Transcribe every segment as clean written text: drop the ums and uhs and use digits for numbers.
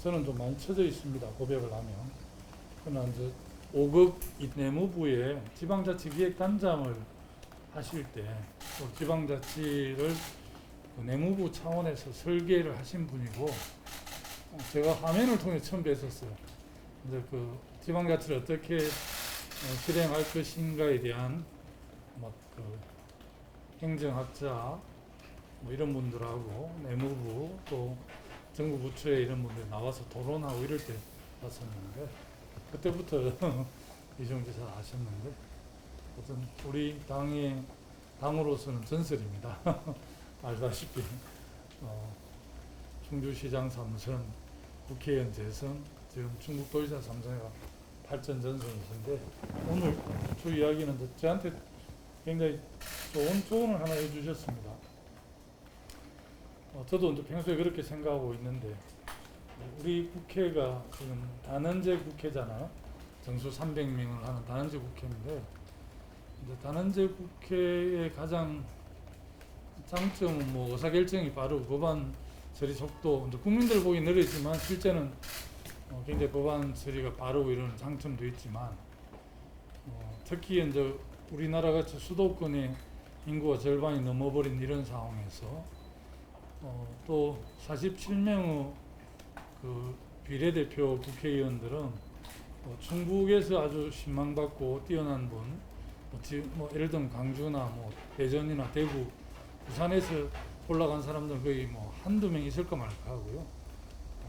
저는 좀 많이 처져 있습니다. 고백을 하면. 그러나 이제 5급 내무부에 지방자치기획단장을 하실 때 또 지방자치를 그 내무부 차원에서 설계를 하신 분이고 제가 화면을 통해 처음 뵀었어요. 이제 그 지방자치를 어떻게 실행할 것인가에 대한 그 행정학자 뭐 이런 분들하고 내무부 또 정부 부처에 이런 분들이 나와서 토론하고 이럴 때 봤었는데 그때부터 이종 지사 아셨는데 어떤 우리 당으로서는 전설입니다. 알다시피 충주시장 3선, 국회의원 재선, 지금 충북도지사 3선회가 8전 전선이신데 오늘 주 이야기는 저한테 굉장히 좋은 조언을 하나 해주셨습니다. 저도 이제 평소에 그렇게 생각하고 있는데 우리 국회가 지금 단원제 국회잖아요. 정수 300명을 하는 단원제 국회인데 이제 단원제 국회의 가장 장점은 뭐 의사결정이 빠르고 법안 처리 속도 이제 국민들 보기 느리지만 실제는 굉장히 법안 처리가 빠르고 이런 장점도 있지만 특히 이제 우리나라 같이 수도권의 인구가 절반이 넘어버린 이런 상황에서 또 47명의 그 비례대표 국회의원들은 충북에서 아주 신망받고 뛰어난 분, 예를 들면 강주나 대전이나 대구, 부산에서 올라간 사람들은 거의 한두 명 있을까 말까 하고요.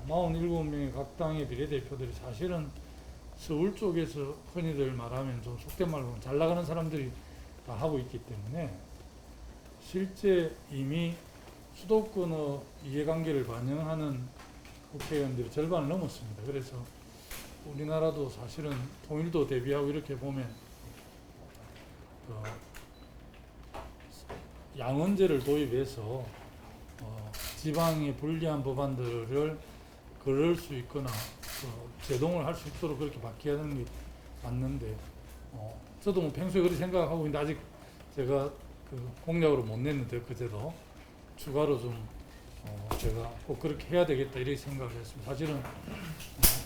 47명의 각 당의 비례대표들이 사실은 서울 쪽에서 흔히들 말하면 좀 속된 말로 잘 나가는 사람들이 다 하고 있기 때문에 실제 이미 수도권의 이해관계를 반영하는 국회의원들이 절반을 넘었습니다. 그래서 우리나라도 사실은 통일도 대비하고 이렇게 보면 양원제를 도입해서 지방에 불리한 법안들을 걸을 수 있거나 제동을 할 수 있도록 그렇게 바뀌어야 하는 게 맞는데 저도 평소에 그렇게 생각하고 있는데 아직 제가 공약으로 못 냈는데 그제도 추가로 좀 제가 꼭 그렇게 해야 되겠다 이렇게 생각을 했습니다. 사실은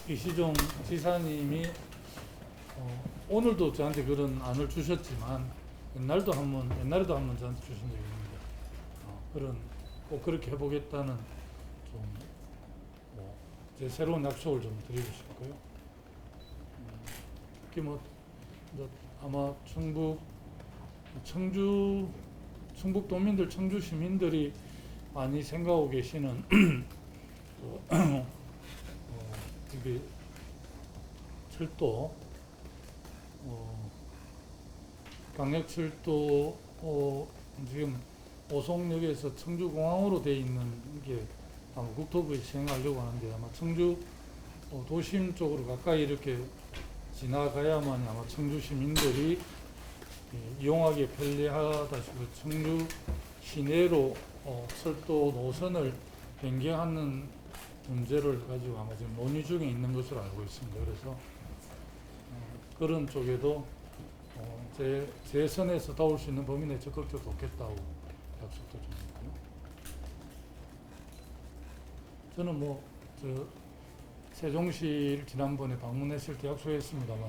이시종 지사님이 오늘도 저한테 그런 안을 주셨지만 옛날에도 한번 저한테 주신 적이 있는데 꼭 그렇게 해보겠다는 제 새로운 약속을 좀 드리고 싶고요. 특히 아마 충북도민들, 청주 시민들이 많이 생각하고 계시는 이게 철도, 강력철도 지금 오송역에서 청주공항으로 돼 있는 게 아마 국토부에 시행하려고 하는데 아마 청주 도심 쪽으로 가까이 이렇게 지나가야만 아마 청주 시민들이 이용하기 편리하다 싶어요. 청주 시내로 철도 노선을 변경하는 문제를 가지고 아마 지금 논의 중에 있는 것으로 알고 있습니다. 그래서 그런 쪽에도 제 선에서 도울 수 있는 범위 내 적극적으로 돕겠다고 약속도 좀 했고요. 저는 세종시를 지난번에 방문했을 때 약속했습니다만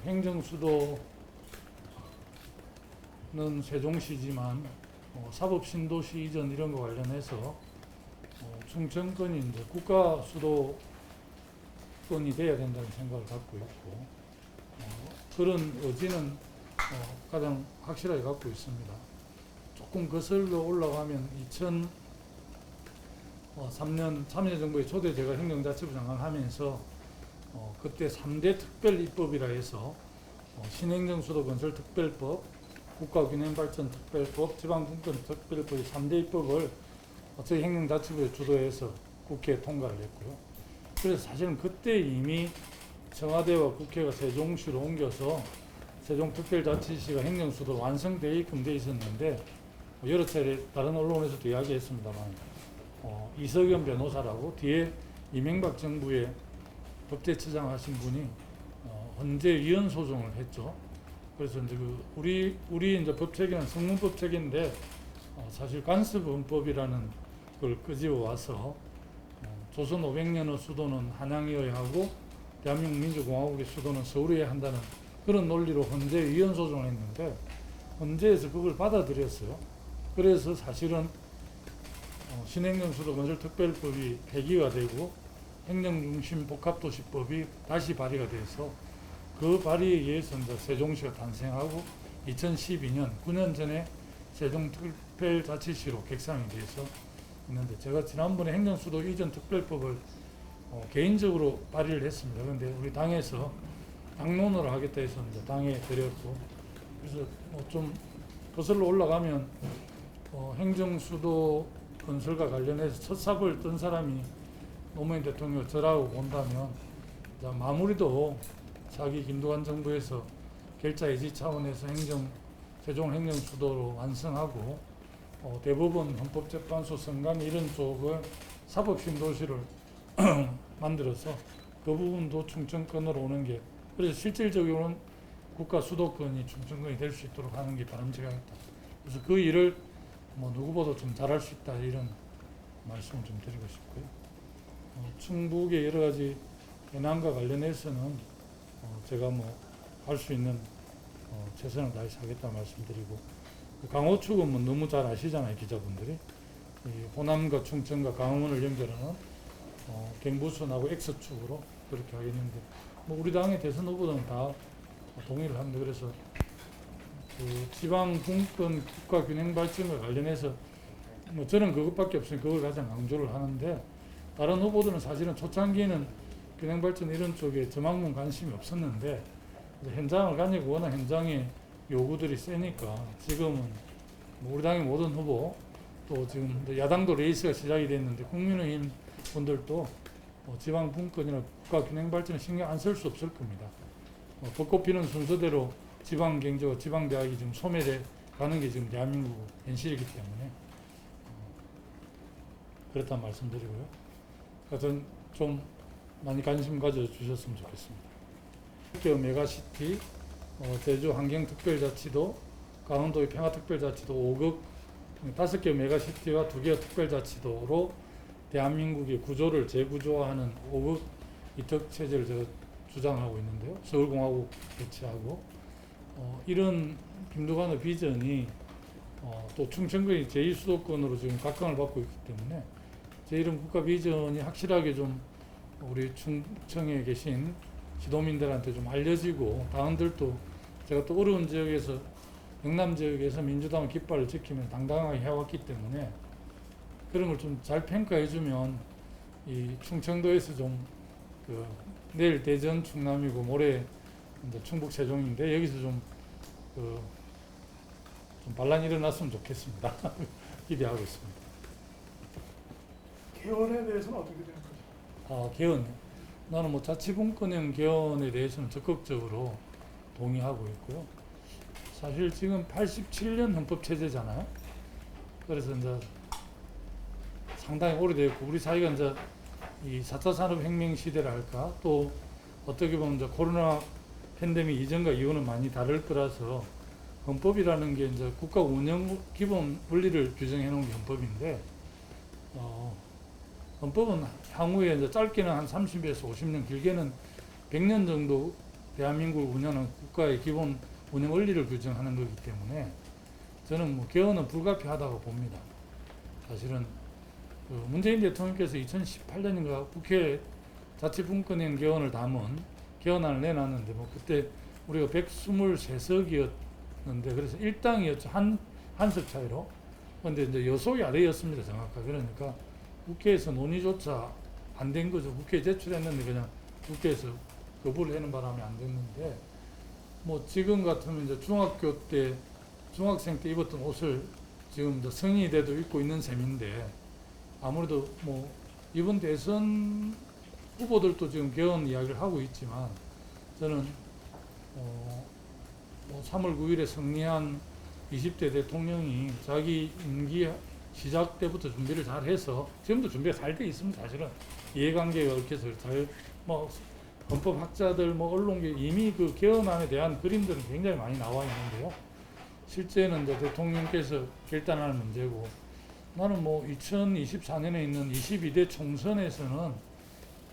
행정수도는 세종시지만 사법신도시 이전 이런 거 관련해서 충청권이 이제 국가 수도권이 돼야 된다는 생각을 갖고 있고 그런 의지는 가장 확실하게 갖고 있습니다. 조금 거슬러 올라가면 2003년 참여정부의 초대 제가 행정자치부 장관을 하면서 그때 3대 특별입법이라 해서 신행정수도건설특별법, 국가균형발전특별법, 지방분권특별법의 3대 입법을 저희 행정자치부에 주도해서 국회에 통과를 했고요. 그래서 사실은 그때 이미 청와대와 국회가 세종시로 옮겨서 세종특별자치시가 행정수도 완성되게끔 돼 있었는데 여러 차례 다른 언론에서도 이야기했습니다만 이석연 변호사라고 뒤에 이명박 정부의 법제처장 하신 분이 헌재 위헌 소송을 했죠. 그래서 이제 우리 이제 법체계는 성문법체계인데 사실 간섭헌법이라는 걸 끄집어 와서 조선 500년의 수도는 한양이어야 하고 대한민국 민주공화국의 수도는 서울이어야 한다는 그런 논리로 헌재 위헌 소송을 했는데 헌재에서 그걸 받아들였어요. 그래서 사실은 신행정수도 건설특별법이 폐기가 되고 행정중심 복합도시법이 다시 발의가 돼서 그 발의에 의해서 이제 세종시가 탄생하고 2012년 9년 전에 세종특별자치시로 객상이 돼서 있는데 제가 지난번에 행정수도 이전 특별법을 개인적으로 발의를 했습니다. 그런데 우리 당에서 당론으로 하겠다 해서 이제 당에 드렸고 그래서 좀 거슬러 올라가면 행정수도 건설과 관련해서 첫 삽을 뜬 사람이 노무현 대통령 저라고 본다면 마무리도 자기 김두관 정부에서 결자 해지 차원에서 세종 행정수도로 완성하고 대법원 헌법재판소 선관 이런 쪽을 사법신도시를 만들어서 그 부분도 충청권으로 오는 게 그래서 실질적으로는 국가 수도권이 충청권이 될 수 있도록 하는 게 바람직하겠다. 그래서 그 일을 누구보다 좀 잘할 수 있다 이런 말씀을 좀 드리고 싶고요. 충북의 여러 가지 현안과 관련해서는 제가 할 수 있는 최선을 다해서 하겠다 말씀드리고 강호 축은 너무 잘 아시잖아요 기자분들이 이 호남과 충청과 강원을 연결하는 경부선하고 X축으로 그렇게 하겠는데 우리 당의 대선 후보들은 다 동의를 합니다. 그래서 그 지방 분권 국가 균형 발전과 관련해서 저는 그것밖에 없으니 그걸 가장 강조를 하는데 다른 후보들은 사실은 초창기에는 균형 발전 이런 쪽에 저만큼 관심이 없었는데 현장을 가니까 워낙 현장의 요구들이 세니까 지금은 우리 당의 모든 후보 또 지금 야당도 레이스가 시작이 됐는데 국민의힘 분들도 지방 분권이나 국가 균형 발전에 신경 안 쓸 수 없을 겁니다. 벚꽃 피는 순서대로 지방 경제와 지방 대학이 지금 소멸해 가는 게 지금 대한민국 현실이기 때문에 그렇다 말씀드리고요. 하여튼 좀 많이 관심 가져주셨으면 좋겠습니다. 도쿄 메가시티, 제주 환경특별자치도, 강원도의 평화특별자치도 5급 5개 메가시티와 2개 특별자치도로 대한민국의 구조를 재구조화하는 5급 이특체제를 제가 주장하고 있는데요. 서울공화국 배치하고 이런 김두관의 비전이 또 충청권이 제2수도권으로 지금 각광을 받고 있기 때문에 제 이런 국가 비전이 확실하게 좀 우리 충청에 계신 지도민들한테 좀 알려지고 당원들도 제가 또 어려운 지역에서 영남 지역에서 민주당 깃발을 지키면 당당하게 해왔기 때문에 그런 걸 좀 잘 평가해주면 이 충청도에서 좀 내일 대전 충남이고 모레 이제 충북 세종인데 여기서 좀 반란이 일어났으면 좋겠습니다. 기대하고 있습니다. 개헌에 대해서는 어떻게 생각하세요? 개헌. 나는 자치분권형 개헌에 대해서는 적극적으로 동의하고 있고요. 사실 지금 87년 헌법체제잖아요. 그래서 이제 상당히 오래됐고 우리 사회가 이제 이 4차 산업혁명 시대랄까 또 어떻게 보면 이제 코로나 팬데믹 이전과 이후는 많이 다를 거라서 헌법이라는 게 이제 국가 운영 기본 원리를 규정해 놓은 게 헌법인데 헌법은 향후에 이제 짧게는 한 30에서 50년, 길게는 100년 정도 대한민국을 운영하는 국가의 기본 운영 원리를 규정하는 거기 때문에 저는 개헌은 불가피하다고 봅니다. 사실은 문재인 대통령께서 2018년인가 국회 자치분권형 개헌을 담은 개헌안을 내놨는데 그때 우리가 123석이었는데 그래서 1당이었죠. 한석 차이로. 그런데 이제 여속이 아래였습니다. 정확하게. 그러니까 국회에서 논의조차 안 된 거죠. 국회에 제출했는데 그냥 국회에서 거부를 하는 바람에 안 됐는데 지금 같으면 이제 중학생 때 입었던 옷을 지금 이제 성인이 돼도 입고 있는 셈인데 아무래도 이번 대선 후보들도 지금 개헌 이야기를 하고 있지만 저는 3월 9일에 승리한 20대 대통령이 자기 임기 시작 때부터 준비를 잘 해서 지금도 준비가 잘 돼 있습니다. 사실은 이해관계가 얽혀서 잘 헌법학자들 언론계 이미 그 개헌안에 대한 그림들은 굉장히 많이 나와 있는데요. 실제는 이제 대통령께서 결단할 문제고 나는 뭐 2024년에 있는 22대 총선에서는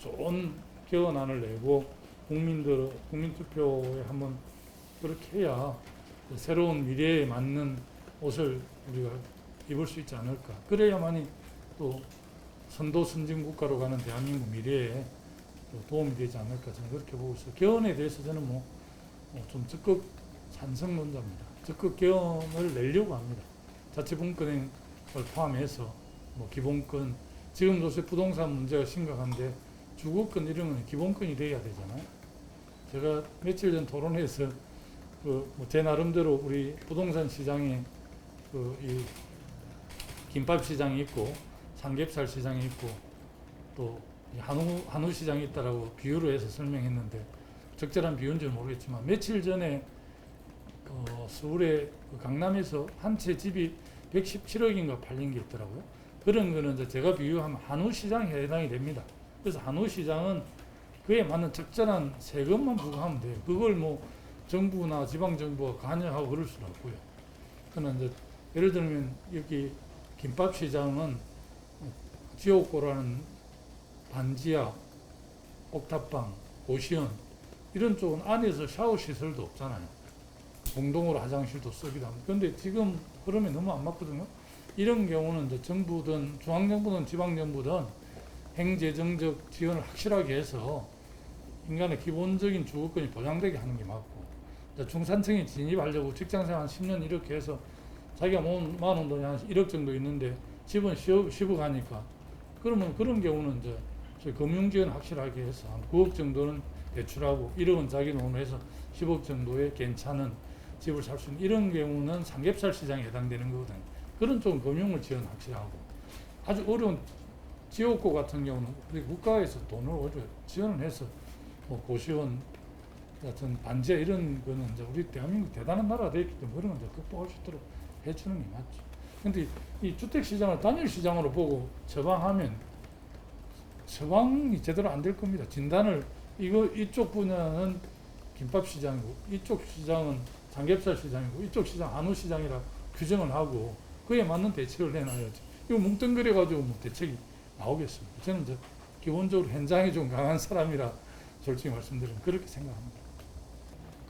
좋은 개헌안을 내고 국민투표에 한번 그렇게 해야 새로운 미래에 맞는 옷을 우리가 입을 수 있지 않을까. 그래야만이 또 선도 선진국가로 가는 대한민국 미래에 도움이 되지 않을까 저는 그렇게 보고 있어요. 개헌에 대해서 저는 좀 적극 찬성론자입니다. 적극 개헌을 내려고 합니다. 자치분권을 포함해서 뭐 기본권, 지금 요새 부동산 문제가 심각한데 주거권 이런 건 기본권이 돼야 되잖아요. 제가 며칠 전 토론회에서 제 나름대로 우리 부동산 시장에 이 김밥 시장이 있고 삼겹살 시장이 있고 또 한우 시장이 있다라고 비유를 해서 설명했는데 적절한 비유인지는 모르겠지만 며칠 전에 서울의 강남에서 한 채 집이 117억인가 팔린 게 있더라고요. 그런 거는 이제 제가 비유하면 한우 시장에 해당이 됩니다. 그래서 한우 시장은 그에 맞는 적절한 세금만 부과하면 돼요. 그걸 뭐 정부나 지방정부가 관여하고 그럴 수는 없고요. 그러나 이제 예를 들면 여기 김밥 시장은 지옥고라는 반지하, 옥탑방, 고시원 이런 쪽은 안에서 샤워 시설도 없잖아요. 공동으로 화장실도 쓰기도 합니다. 그런데 지금 흐름이 너무 안 맞거든요. 이런 경우는 이제 정부든 중앙정부든 지방정부든 행재정적 지원을 확실하게 해서 인간의 기본적인 주거권이 보장되게 하는 게 맞고, 중산층이 진입하려고 직장생활 한 10년 이렇게 해서 자기가 모은 돈이 한 1억 정도 있는데 집은 10억 하니까 그러면 그런 경우는 이제 저희 금융지원 확실하게 해서 한 9억 정도는 대출하고 1억은 자기 돈으로 해서 10억 정도의 괜찮은 집을 살 수 있는 이런 경우는 삼겹살 시장에 해당되는 거거든요. 그런 쪽은 금융을 지원 확실하고, 아주 어려운 지역구 같은 경우는 우리 국가에서 돈을 오히려 지원을 해서 뭐 고시원 같은 반지하 이런 거는 이제 우리 대한민국 대단한 나라가 되었기 때문에 그런 건 이제 극복할 수 있도록 해주는 게 맞죠. 근데 이 주택 시장을 단일 시장으로 보고 처방하면 처방이 제대로 안 될 겁니다. 진단을 이쪽 분야는 김밥 시장이고 이쪽 시장은 삼겹살 시장이고 이쪽 시장 한우 시장이라 규정을 하고 그에 맞는 대책을 내놔야지. 이거 뭉뚱그려 가지고 뭐 대책이 나오겠습니다. 저는 이제 기본적으로 현장에 좀 강한 사람이라 솔직히 말씀드리면 그렇게 생각합니다.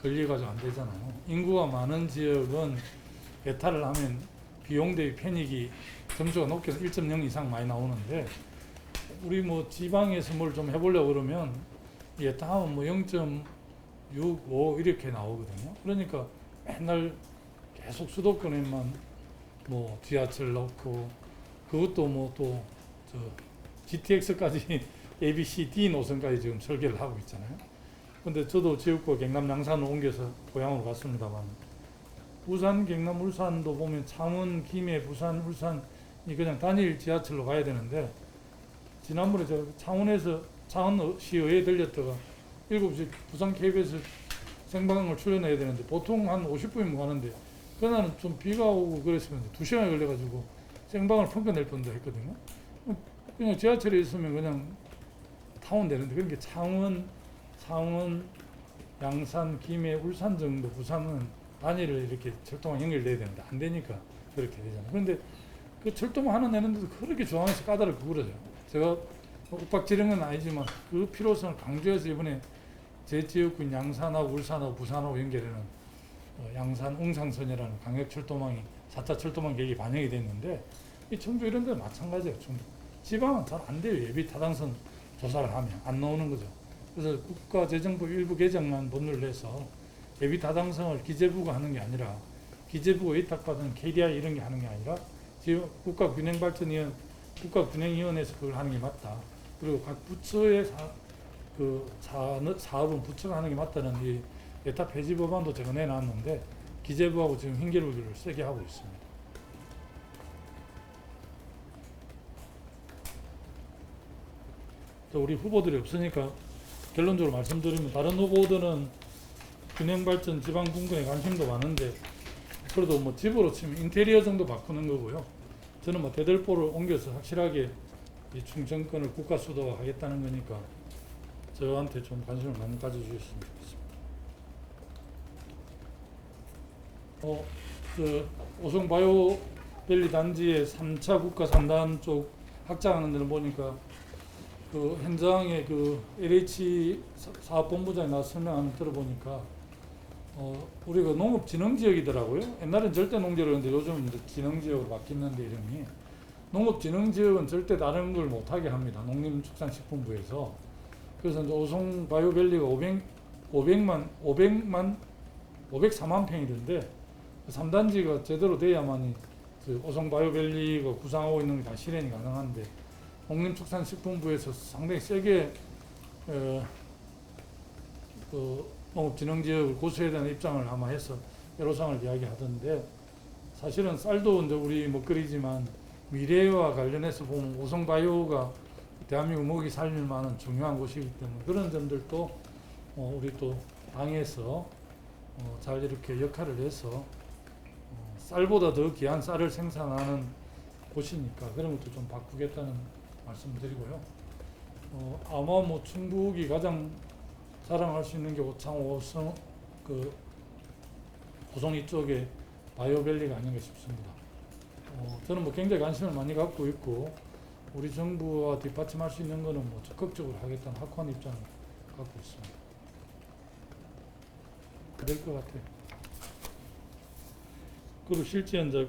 권리가지고 안 되잖아요. 인구가 많은 지역은 배탈을 하면 비용 대비 편익이 점수가 높게 1.0 이상 많이 나오는데 우리 뭐 지방에서 뭘 좀 해보려고 그러면 예타하면 뭐 0.65 이렇게 나오거든요. 그러니까 맨날 계속 수도권에만 뭐 지하철 넣고 그것도 뭐 또 GTX까지 A, B, C, D 노선까지 지금 설계를 하고 있잖아요. 근데 저도 지역구 경남 양산을 옮겨서 고향으로 갔습니다만 부산, 경남, 울산도 보면 창원, 김해, 부산, 울산이 그냥 단일 지하철로 가야 되는데 지난번에 제가 창원시의회에 들렸다가 7시 부산 KBS 생방송을 출연해야 되는데 보통 한 50분이면 가는데 그날은 좀 비가 오고 그랬으면 2시간이 걸려가지고 생방을 펑크낼 뻔도 했거든요. 그냥 지하철에 있으면 그냥 타면 되는데 그러니까 창원, 양산, 김해, 울산 정도 부산은 단위를 이렇게 철도망 연결돼야 되는데 안 되니까 그렇게 되잖아요. 그런데 그 철도망 하나 내는데도 그렇게 중앙에서 까다롭게 굴어져요. 제가 윽박지른 건 아니지만 그 필요성을 강조해서 이번에 제 지역군 양산하고 울산하고 부산하고 연결하는 양산 웅상선이라는 강역철도망이 4차 철도망 계획이 반영이 됐는데 이 청주 이런 데는 마찬가지예요. 청주. 지방은 잘 안 돼요. 예비 타당성 조사를 하면 안 나오는 거죠. 그래서 국가재정부 일부 개정안 법률을 내서 예비 타당성을 기재부가 하는 게 아니라 기재부가 위탁받은 KDI 이런 게 하는 게 아니라 지금 국가균형위원회에서 그걸 하는 게 맞다. 그리고 각 부처의 사업은 부처가 하는 게 맞다는 이 예타 폐지 법안도 제가 내놨는데 기재부하고 지금 hin계를 세게 하고 있습니다. 또 우리 후보들이 없으니까 결론적으로 말씀드리면 다른 후보들은 균형발전 지방분권에 관심도 많은데 그래도 뭐 집으로 치면 인테리어 정도 바꾸는 거고요. 저는 뭐 대들보를 옮겨서 확실하게 이 충청권을 국가 수도하겠다는 거니까 저한테 좀 관심을 많이 가져주셨으면 좋겠습니다. 오송바이오 밸리 단지의 3차 국가 3단 쪽 확장하는 데는 보니까 그 현장에 그 LH 사업본부장이 나와서 설명하는 거 들어보니까 우리가 농업진흥지역이더라고요. 옛날엔 절대농지역이었는데 요즘은 이제 진흥지역으로 바뀌었는데 이름이 농업진흥지역은 절대 다른 걸 못하게 합니다. 농림축산식품부에서. 그래서 이제 오송 바이오밸리가 504만 평이던데 3단지가 제대로 돼야만이 그 오송 바이오밸리가 구상하고 있는 게 다 실현이 가능한데 농림축산식품부에서 상당히 세게 그 농업진흥지역을 고수해야 되는 입장을 아마 해서 애로사항을 이야기하던데 사실은 쌀도 이제 우리 먹거리지만 미래와 관련해서 보면 오송바이오가 대한민국 먹이 살릴 만한 중요한 곳이기 때문에 그런 점들도 우리 또 당에서 잘 이렇게 역할을 해서 쌀보다 더 귀한 쌀을 생산하는 곳이니까 그런 것도 좀 바꾸겠다는 말씀을 드리고요. 아마 뭐 충북이 가장 자랑할 수 있는 게 오창 오송 오송 이쪽에 바이오밸리가 아닌가 싶습니다. 저는 뭐 굉장히 관심을 많이 갖고 있고 우리 정부와 뒷받침할 수 있는 거는 뭐 적극적으로 하겠다는 확고한 입장을 갖고 있습니다. 될 것 같아요. 그리고 실제 이제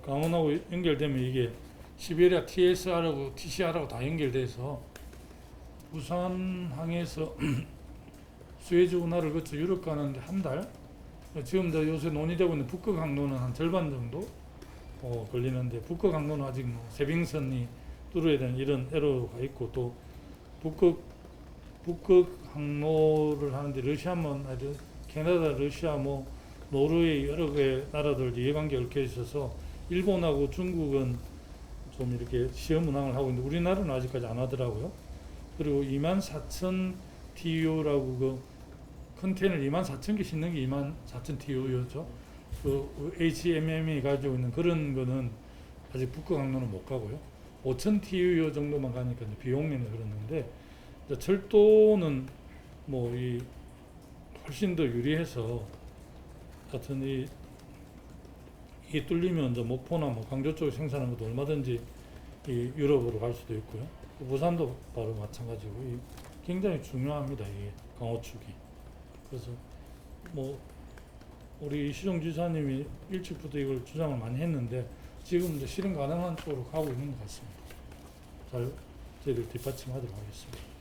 강원하고 연결되면 이게 시베리아 TSR하고 TCR하고 다 연결돼서 부산항에서 수에즈 운하를 거쳐 유럽 가는데 한 달. 지금 요새 논의되고 있는 북극 항로는 한 절반 정도 걸리는데 북극 항로는 아직 뭐 세빙선이 뚫어야 되는 이런 애로가 있고 또 북극 항로를 하는데 러시아만 아주 캐나다, 러시아, 뭐 노르웨이 여러 개 나라들 이해관계 얽혀 있어서 일본하고 중국은 좀 이렇게 시험 운항을 하고 있는데 우리나라는 아직까지 안 하더라고요. 그리고 24,000 TU라고 그 컨테이너 24,000개 싣는 게 24,000 TU였죠. 그 HMM이 가지고 있는 그런 거는 아직 북극 항로는 못 가고요. 5,000 TU 정도만 가니까 이제 비용면에 그러는데 철도는 뭐 이 훨씬 더 유리해서 하여튼 이게 뚫리면 이제 목포나 뭐 광주 쪽에 생산하는 것도 얼마든지 이 유럽으로 갈 수도 있고요. 부산도 바로 마찬가지고 굉장히 중요합니다. 이게 강호축이. 그래서 뭐 우리 이시종 지사님이 일찍부터 이걸 주장을 많이 했는데 지금 이제 실현 가능한 쪽으로 가고 있는 것 같습니다. 잘 저희들 뒷받침하도록 하겠습니다.